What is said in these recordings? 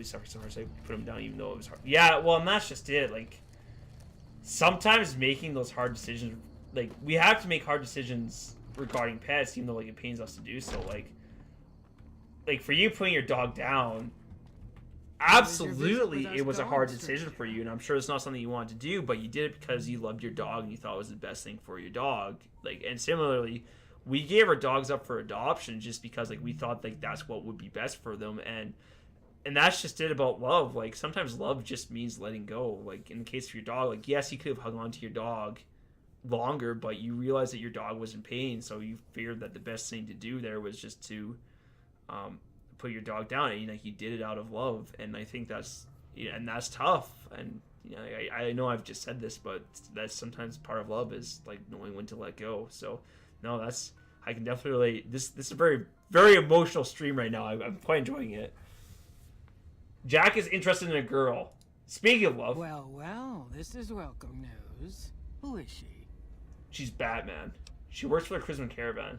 we suffered so hard, so I put him down even though it was hard. Yeah, well, and that's just it. Like, sometimes making those hard decisions, like, we have to make hard decisions regarding pets, even though, like, it pains us to do so. Like for you putting your dog down, absolutely it was a hard decision for you, and I'm sure it's not something you wanted to do, but you did it because you loved your dog and you thought it was the best thing for your dog. Like, and similarly, we gave our dogs up for adoption just because, like, we thought, like, that's what would be best for them, and that's just it about love. Like, sometimes love just means letting go. Like, in the case of your dog, like, yes, you could have hung on to your dog longer, but you realized that your dog was in pain, so you figured that the best thing to do there was just to put your dog down, and like, you did it out of love. And I think that's, and that's tough. And I know I've just said this, but that's sometimes part of love, is like knowing when to let go. So no, that's, I can definitely relate. This is a very, very emotional stream right now. I'm quite enjoying it. Jack is interested in a girl. Speaking of love, well, this is welcome news. Who is she? She's Batman. She works for the Christmas Caravan.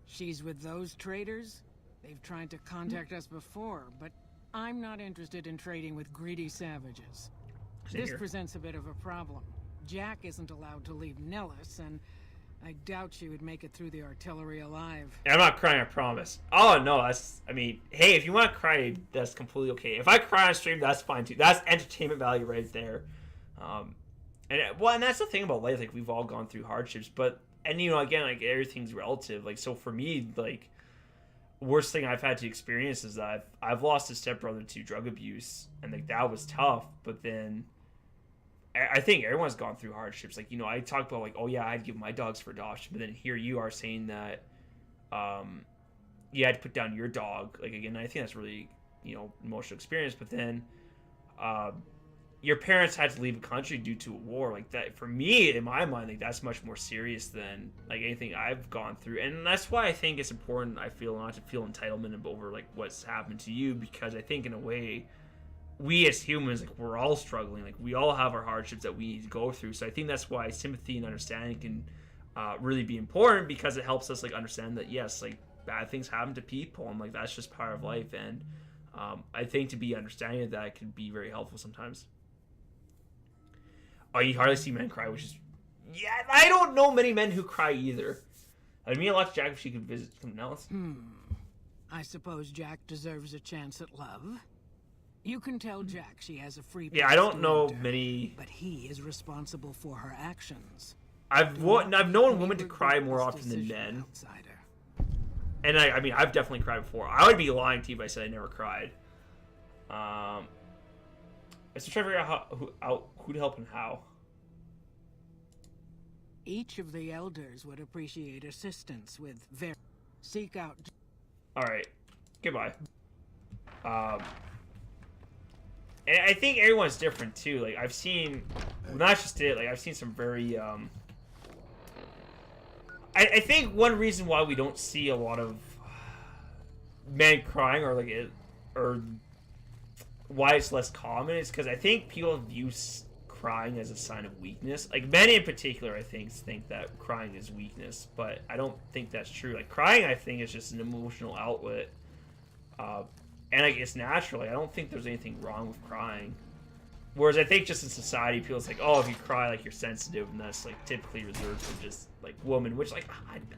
She's with those traders? They've tried to contact us before, but I'm not interested in trading with greedy savages. This presents a bit of a problem. Jack isn't allowed to leave Nellis, and I doubt she would make it through the artillery alive. I'm not crying, I promise. Oh, no, that's, I mean, hey, if you want to cry, that's completely okay. If I cry on stream, that's fine, too. That's entertainment value right there. And that's the thing about life. Like, we've all gone through hardships, but, and, again, like, everything's relative. Like, so for me, like, worst thing I've had to experience is that I've lost a stepbrother to drug abuse, and, like, that was tough. But then I think everyone's gone through hardships. Like, I talk about, like, oh yeah, I'd give my dogs for adoption, but then here you are saying that you had to put down your dog. Like, again, I think that's really, emotional experience. But then your parents had to leave the country due to a war. Like, that, for me, in my mind, like, that's much more serious than, like, anything I've gone through. And that's why I think it's important, I feel, not to feel entitlement over, like, what's happened to you, because I think, in a way, we as humans, like, we're all struggling. Like, we all have our hardships that we need to go through. So I think that's why sympathy and understanding can really be important, because it helps us, like, understand that, yes, like, bad things happen to people, and, like, that's just part of life. And I think to be understanding of that can be very helpful sometimes. Oh, you hardly see men cry, which is... Yeah, I don't know many men who cry either. I'd mean a lot to Jack if she could visit someone else. I suppose Jack deserves a chance at love. You can tell Jack she has a free pass. Yeah, I don't know enter, many... But he is responsible for her actions. I've known women to cry more often than men. Outsider. And I mean, I've definitely cried before. I would be lying to you if I said I never cried. I'm still trying to figure out who to help and how. Each of the elders would appreciate assistance with seek out. Alright. Goodbye. And I think everyone's different too. Like, I've seen, well, not just it, like, I've seen some very, I think one reason why we don't see a lot of men crying, or like it, or why it's less common, is because I think people view crying as a sign of weakness. Like, men in particular, I think that crying is weakness, but I don't think that's true. Like, crying, I think, is just an emotional outlet, and like, it's natural. Like, I don't think there's anything wrong with crying. Whereas I think just in society, people, it's like, oh, if you cry, like, you're sensitive, and that's like typically reserved for just like women, which, like,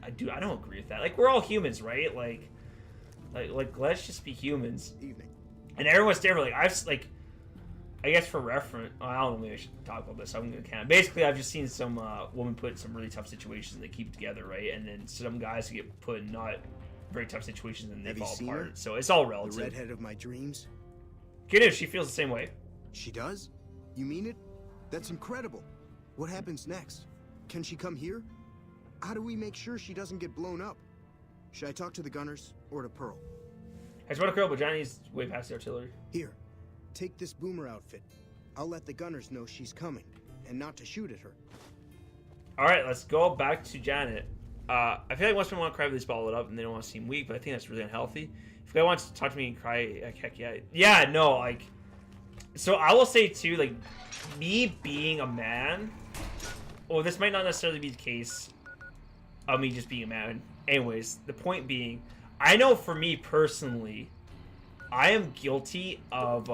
I don't agree with that. Like, we're all humans, right? Like let's just be humans. Evening. And everyone's different. Like, I guess for reference, I don't know, maybe I should talk about this. I'm gonna count. Basically, I've just seen some women put in some really tough situations and they keep it together, right? And then some guys get put in not very tough situations and they fall apart. Her? So it's all relative. The redhead of my dreams? Good news, she feels the same way. She does? You mean it? That's incredible. What happens next? Can she come here? How do we make sure she doesn't get blown up? Should I talk to the gunners or to Pearl? I just want to curl, but Johnny's way past the artillery. Here, take this boomer outfit. I'll let the gunners know she's coming, and not to shoot at her. Alright, let's go back to Janet. I feel like most people want to cry, but they just bottle it up and they don't want to seem weak, but I think that's really unhealthy. If a guy wants to talk to me and cry, like, heck yeah. Yeah, no, like... So I will say, too, like, me being a man... Well, this might not necessarily be the case of me just being a man. Anyways, the point being, I know for me personally, I am guilty of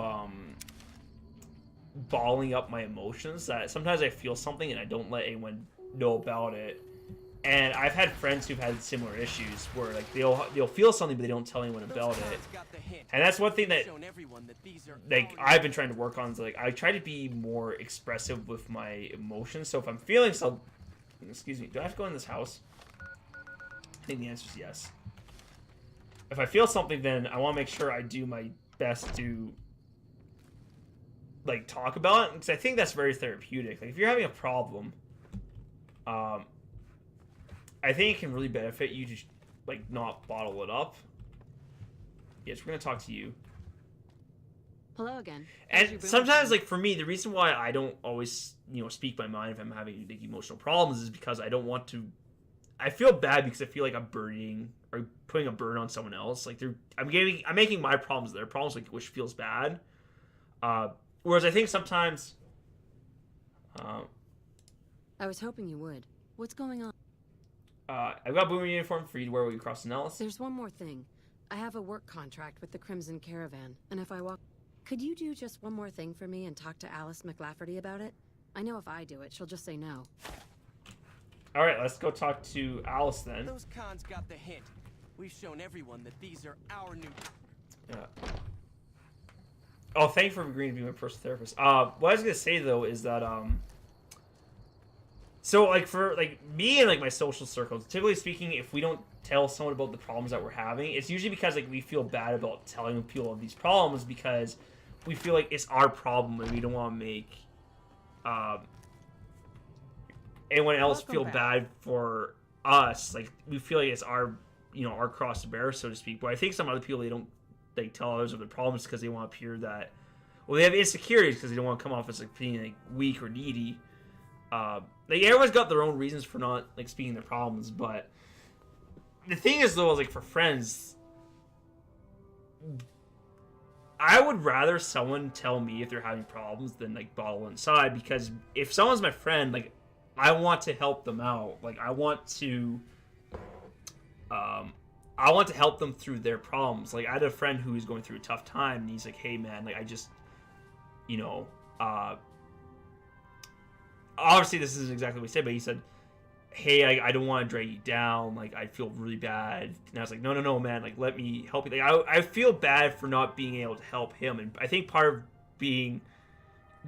balling up my emotions. That sometimes I feel something and I don't let anyone know about it. And I've had friends who've had similar issues where like they'll feel something but they don't tell anyone about it. And that's one thing that like I've been trying to work on is like I try to be more expressive with my emotions. So if I'm feeling some, excuse me, do I have to go in this house? I think the answer is yes. If I feel something, then I want to make sure I do my best to like talk about it because I think that's very therapeutic. Like if you're having a problem, I think it can really benefit you to like not bottle it up. Yes, we're gonna talk to you. Hello again. And sometimes, like for me, the reason why I don't always, speak my mind if I'm having like emotional problems is because I don't want to. I feel bad because I feel like I'm burdening or putting a burden on someone else. Like I'm making my problems their problems, like which feels bad. Whereas I think sometimes. I was hoping you would. What's going on? I've got a boomer uniform for you to wear when you cross the Nellis. There's one more thing. I have a work contract with the Crimson Caravan, and if I walk... Could you do just one more thing for me and talk to Alice McLafferty about it? I know if I do it, she'll just say no. Alright, let's go talk to Alice then. Those cons got the hint. We've shown everyone that these are our new... Oh, thank you for agreeing to be my personal therapist. What I was going to say, though, is that, so, like, for, like, me and, like, my social circles, typically speaking, if we don't tell someone about the problems that we're having, it's usually because, like, we feel bad about telling people of these problems because we feel like it's our problem and we don't want to make anyone else feel bad for us. Like, we feel like it's our, our cross to bear, so to speak. But I think some other people, they don't, like, tell others of their problems because they want to appear that, well, they have insecurities because they don't want to come off as, like, being, like, weak or needy. Like, everyone's got their own reasons for not, like, speaking their problems, but the thing is, though, like, for friends, I would rather someone tell me if they're having problems than, like, bottle inside, because if someone's my friend, like, I want to help them out. Like, I want to help them through their problems. Like, I had a friend who was going through a tough time, and he's like, hey, man, like, I just, obviously this isn't exactly what he said, but he said, hey, I don't want to drag you down, like, I feel really bad. And I was like, no, man, like, let me help you. Like, I feel bad for not being able to help him, and I think part of being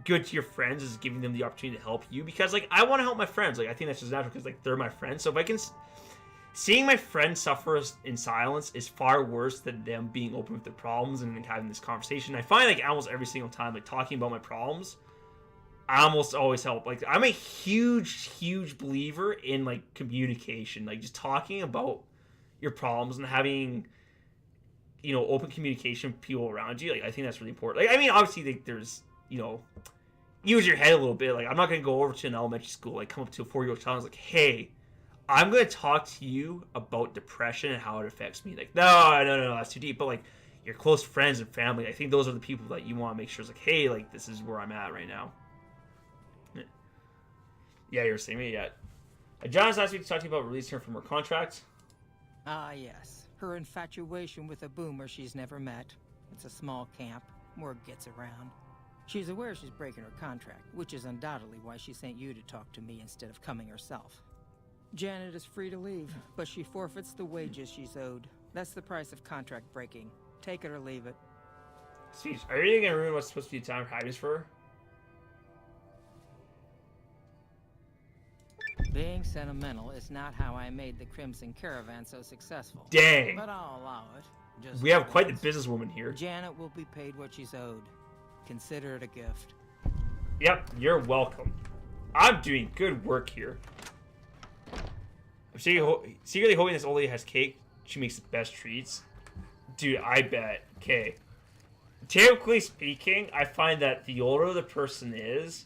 good to your friends is giving them the opportunity to help you, because, like, I want to help my friends. Like, I think that's just natural, because, like, they're my friends. So if I can... Seeing my friends suffer in silence is far worse than them being open with their problems and having this conversation. I find, like, almost every single time, like, talking about my problems, I almost always help. Like, I'm a huge believer in, like, communication. Like, just talking about your problems and having, open communication with people around you. Like, I think that's really important. Like, I mean, obviously, like, there's, use your head a little bit. Like, I'm not going to go over to an elementary school, like, come up to a 4-year-old child and like, hey, I'm going to talk to you about depression and how it affects me. Like, no, that's too deep. But, like, your close friends and family, I think those are the people that you want to make sure is like, hey, like, this is where I'm at right now. Yeah, you're saying me yet. John's last week to talk to you about releasing her from her contract. Ah, yes. Her infatuation with a boomer she's never met. It's a small camp. Word gets around. She's aware she's breaking her contract, which is undoubtedly why she sent you to talk to me instead of coming herself. Janet is free to leave, but she forfeits the wages she's owed. That's the price of contract breaking. Take it or leave it. Speech, are you really going to ruin what's supposed to be a time of happiness for her? Being sentimental is not how I made the Crimson Caravan so successful. Dang. But I'll allow it. Just we have quite the businesswoman here. Janet will be paid what she's owed. Consider it a gift. Yep, you're welcome. I'm doing good work here. I'm secretly hoping this old lady has cake. She makes the best treats. Dude, I bet. Okay. Typically speaking, I find that the older the person is,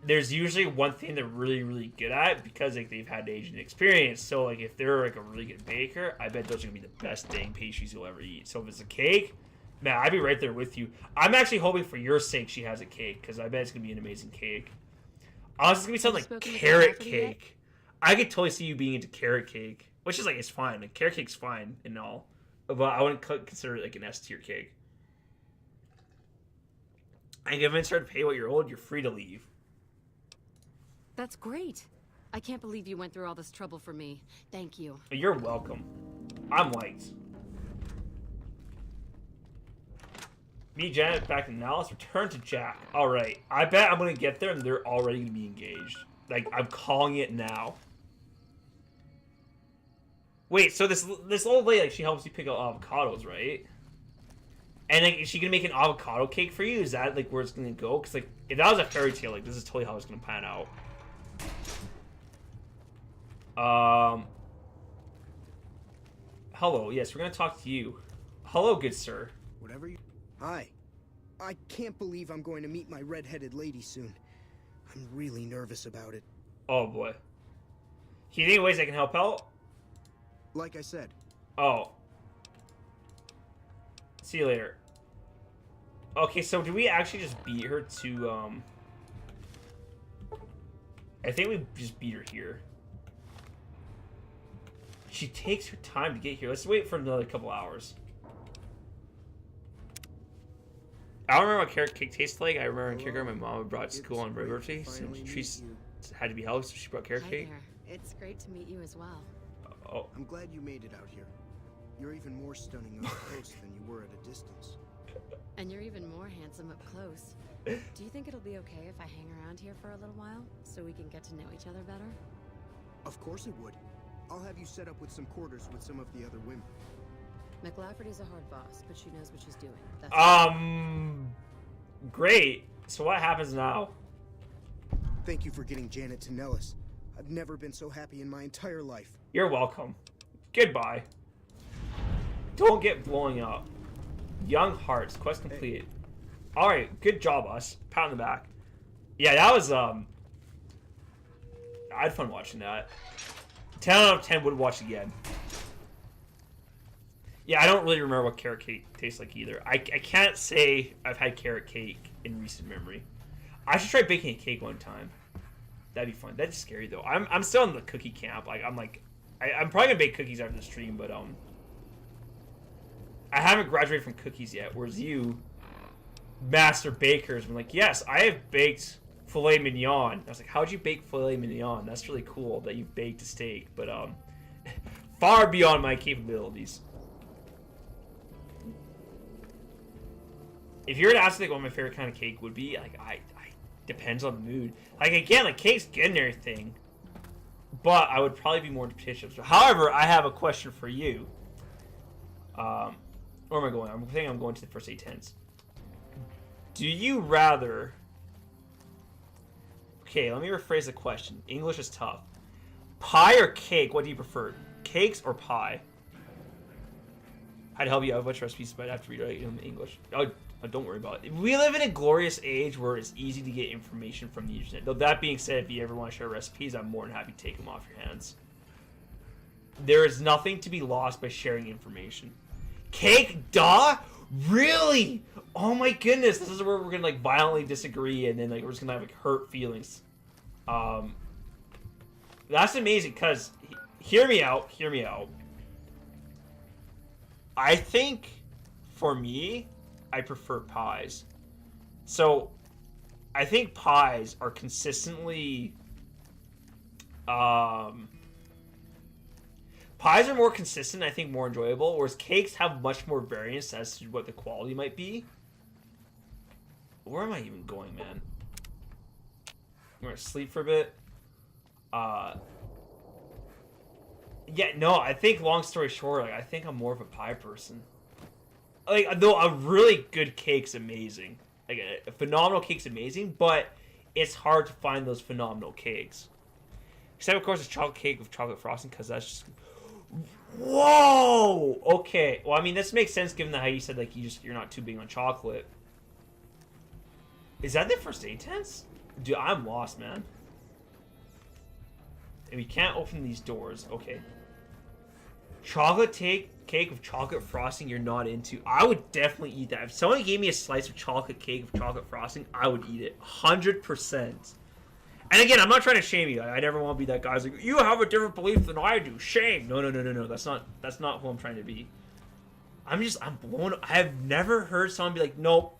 there's usually one thing they're really good at because like they've had age and experience. So like if they're like a really good baker, I bet those are gonna be the best dang pastries you'll ever eat. So if it's a cake, man, I'd be right there with you. I'm actually hoping for your sake she has a cake because I bet it's gonna be an amazing cake. Honestly, it's gonna be something like carrot cake. I could totally see you being into carrot cake, which is like it's fine. Like carrot cake's fine and all, but I wouldn't consider it like an S tier cake. I convinced her to pay what you're owed. You're free to leave. That's great. I can't believe you went through all this trouble for me. Thank you. You're welcome. I'm liked. Me, Janet, back in Alice. Return to Jack. All right. I bet I'm gonna get there and they're already gonna be engaged. Like, I'm calling it now. Wait, so this old lady, like, she helps you pick out avocados, right? And like, is she gonna make an avocado cake for you? Is that like where it's gonna go? Because like, if that was a fairy tale, like, this is totally how it's gonna pan out. Hello. Yes, we're gonna talk to you. Hello, good sir. Whatever you... Hi. I can't believe I'm going to meet my red-headed lady soon. I'm really nervous about it. Oh, boy. Do you think ways I can help out? Like I said. Oh. See you later. Okay, so do we actually just beat her to, I think we just beat her here. She takes her time to get here. Let's wait for another couple hours. I don't remember what carrot cake tastes like. I remember in kindergarten my mom brought it to school on my birthday. So trees had to be helped, so she brought carrot cake. Hi there. It's great to meet you as well. Oh. I'm glad you made it out here. You're even more stunning up close than you were at a distance. And you're even more handsome up close. Do you think it'll be okay if I hang around here for a little while, so we can get to know each other better? Of course it would. I'll have you set up with some quarters with some of the other women. McLafferty's a hard boss, but she knows what she's doing. That's Great. So what happens now? Thank you for getting Janet to Nellis. I've never been so happy in my entire life. You're welcome. Goodbye. Don't get blowing up. Young Hearts. Quest completed. Alright, good job, us. Pat on the back. Yeah, that was, I had fun watching that. 10 out of 10 would watch again. Yeah, I don't really remember what carrot cake tastes like either. I can't say I've had carrot cake in recent memory. I should try baking a cake one time. That'd be fun. That's scary though. I'm still in the cookie camp. Like I'm probably gonna bake cookies after the stream, but I haven't graduated from cookies yet. Whereas you, master bakers, been like, yes, I have baked filet mignon. I was like, how'd you bake filet mignon? That's really cool that you baked a steak, but far beyond my capabilities. If you were to ask like what my favorite kind of cake would be, like I depends on the mood. Like again, like cake's good and everything, but I would probably be more into potato chips. However, I have a question for you. Where am I going? I'm thinking I'm going to the first 8 tens. Do you rather? Okay, let me rephrase the question. English is tough. Pie or cake? What do you prefer? Cakes or pie? I'd help you out with recipes, but I'd have to read it in English. Oh, don't worry about it. We live in a glorious age where it's easy to get information from the internet. Though that being said, if you ever want to share recipes, I'm more than happy to take them off your hands. There is nothing to be lost by sharing information. Cake, duh? Really? Oh my goodness! This is where we're gonna like violently disagree, and then like we're just gonna have like hurt feelings. That's amazing. Cause hear me out. Hear me out. I think for me, I prefer pies. So I think pies are consistently pies are more consistent, I think more enjoyable, whereas cakes have much more variance as to what the quality might be. Where am I even going, man? I'm gonna sleep for a bit. Yeah, no, I think long story short, like I think I'm more of a pie person. Like, though a really good cake's amazing. Like a phenomenal cake's amazing, but it's hard to find those phenomenal cakes. Except of course it's chocolate cake with chocolate frosting, because that's just whoa. Okay, well I mean this makes sense given how you said like you're not too big on chocolate. Is that the first 8 tenths? Dude, I'm lost, man. And we can't open these doors. Okay. Chocolate cake with chocolate frosting you're not into. I would definitely eat that. If someone gave me a slice of chocolate cake with chocolate frosting, I would eat it. 100%. And again, I'm not trying to shame you. I never want to be that guy who's like, you have a different belief than I do. Shame. No. That's not who I'm trying to be. I'm blown. I have never heard someone be like, nope,